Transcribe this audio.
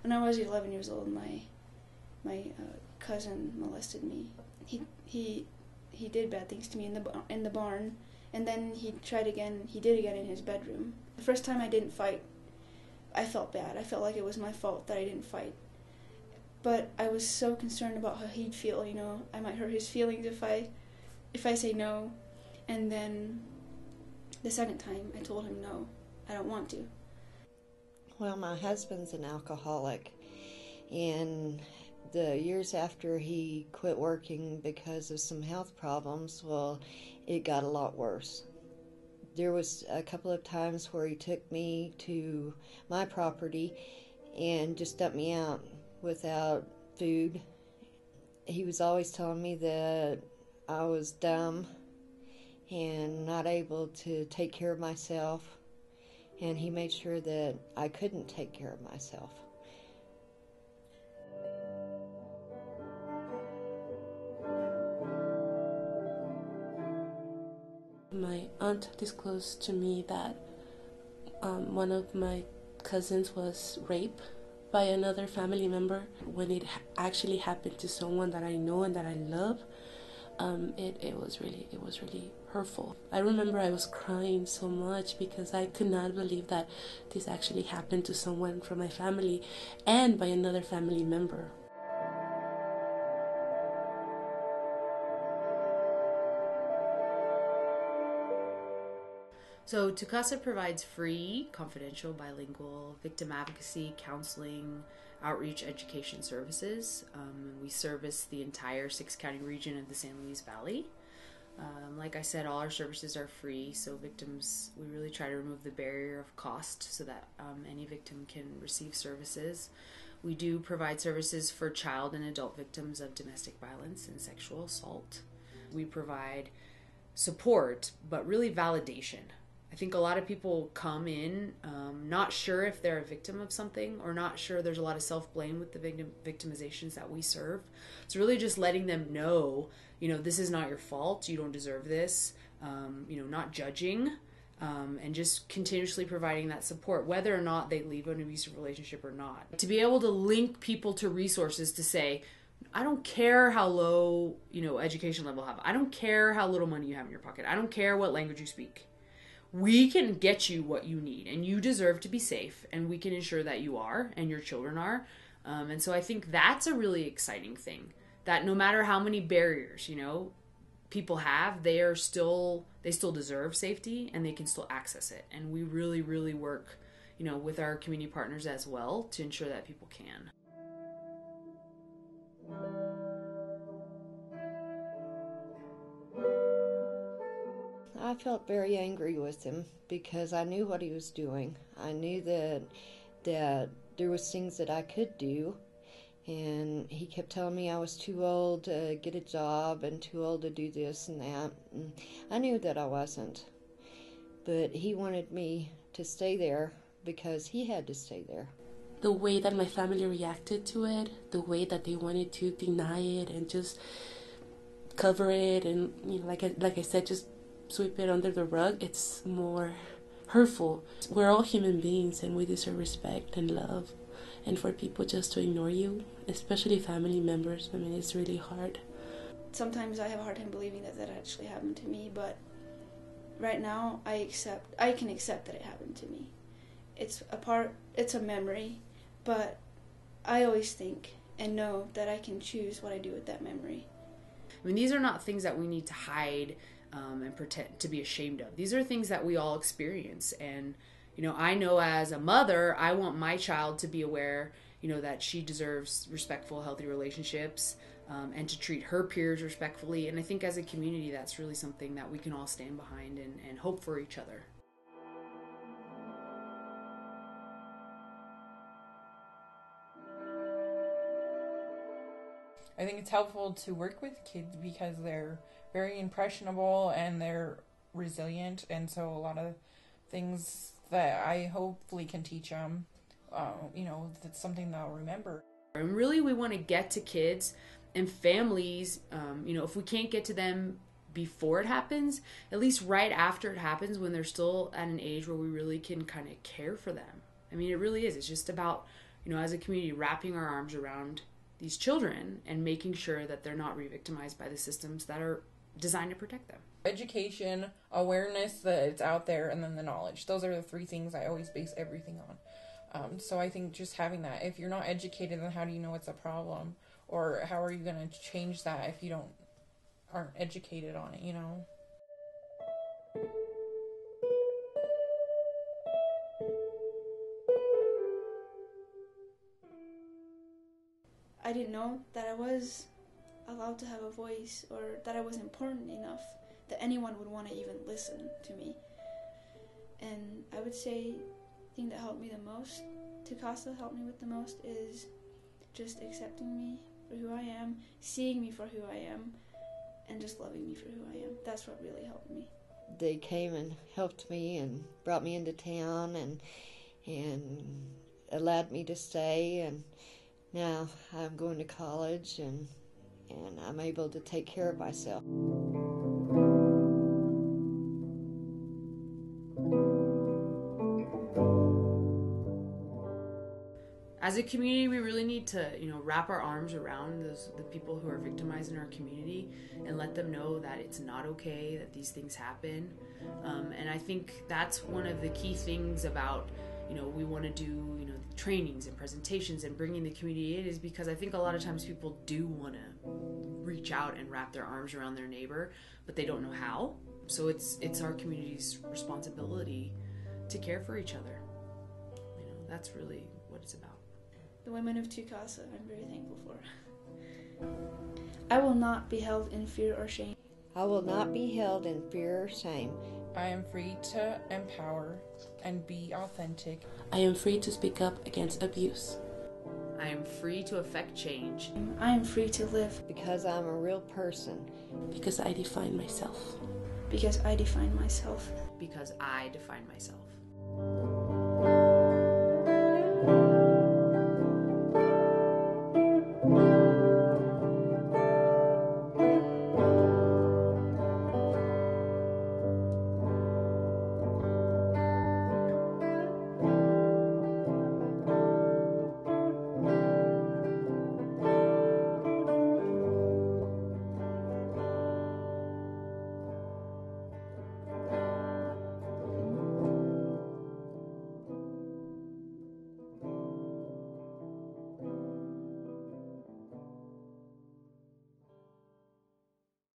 When I was 11 years old, my cousin molested me. He did bad things to me in the barn, and then he tried again. He did again in his bedroom. The first time I didn't fight, I felt bad. I felt like it was my fault that I didn't fight. But I was so concerned about how he'd feel. You know, I might hurt his feelings if I say no. And then the second time, I told him no, I don't want to. Well, my husband's an alcoholic, and the years after he quit working because of some health problems, well, it got a lot worse. There was a couple of times where he took me to my property and just dumped me out without food. He was always telling me that I was dumb and not able to take care of myself, and he made sure that I couldn't take care of myself. My aunt disclosed to me that one of my cousins was raped by another family member. When it actually happened to someone that I know and that I love, it was really hurtful. I remember I was crying so much because I could not believe that this actually happened to someone from my family and by another family member. So Casa provides free, confidential, bilingual victim advocacy, counseling, outreach, education services. We service the entire 6-county region of the San Luis Valley. Like I said, all our services are free, so victims, we really try to remove the barrier of cost so that any victim can receive services. We do provide services for child and adult victims of domestic violence and sexual assault. We provide support, but really validation. I think a lot of people come in not sure if they're a victim of something, or not sure. There's a lot of self-blame with the victimizations that we serve. So really just letting them know, this is not your fault. You don't deserve this. Not judging, and just continuously providing that support, whether or not they leave an abusive relationship or not. To be able to link people to resources to say, I don't care how low, education level you have. I don't care how little money you have in your pocket. I don't care what language you speak. We can get you what you need, and you deserve to be safe, and we can ensure that you are and your children are. And so I think that's a really exciting thing, that no matter how many barriers, people have, they still deserve safety, and they can still access it. And we really, really work, with our community partners as well to ensure that people can. I felt very angry with him because I knew what he was doing. I knew that there was things that I could do, and he kept telling me I was too old to get a job and too old to do this and that. And I knew that I wasn't, but he wanted me to stay there because he had to stay there. The way that my family reacted to it, the way that they wanted to deny it and just cover it, and like I said, just sweep it under the rug, it's more hurtful. We're all human beings, and we deserve respect and love. And for people just to ignore you, especially family members, it's really hard. Sometimes I have a hard time believing that actually happened to me, but right now I can accept that it happened to me. It's a memory, but I always think and know that I can choose what I do with that memory. These are not things that we need to hide and pretend to be ashamed of. These are things that we all experience. And, I know as a mother, I want my child to be aware, that she deserves respectful, healthy relationships, and to treat her peers respectfully. And I think as a community, that's really something that we can all stand behind and hope for each other. I think it's helpful to work with kids because they're very impressionable and they're resilient, and so a lot of things that I hopefully can teach them, that's something they'll remember. And really we want to get to kids and families, if we can't get to them before it happens, at least right after it happens, when they're still at an age where we really can kind of care for them. It really is. It's just about, as a community, wrapping our arms around these children and making sure that they're not re-victimized by the systems that are designed to protect them. Education, awareness that it's out there, and then the knowledge. Those are the three things I always base everything on. So I think just having that, if you're not educated, then how do you know it's a problem? Or how are you going to change that if you aren't educated on it, I didn't know that I was allowed to have a voice, or that I was important enough that anyone would want to even listen to me. And I would say the thing that helped me the most, Casa helped me with the most, is just accepting me for who I am, seeing me for who I am, and just loving me for who I am. That's what really helped me. They came and helped me and brought me into town and allowed me to stay, and now I'm going to college and I'm able to take care of myself. As a community, we really need to, wrap our arms around the people who are victimized in our community and let them know that it's not okay, that these things happen. And I think that's one of the key things about, we want to do, trainings and presentations and bringing the community in, is because I think a lot of times people do want to reach out and wrap their arms around their neighbor, but they don't know how. So it's our community's responsibility to care for each other. That's really what it's about. The women of Casa, I'm very thankful for. I will not be held in fear or shame. I will not be held in fear or shame. I am free to empower and be authentic. I am free to speak up against abuse. I am free to affect change. I am free to live. Because I'm a real person. Because I define myself. Because I define myself. Because I define myself.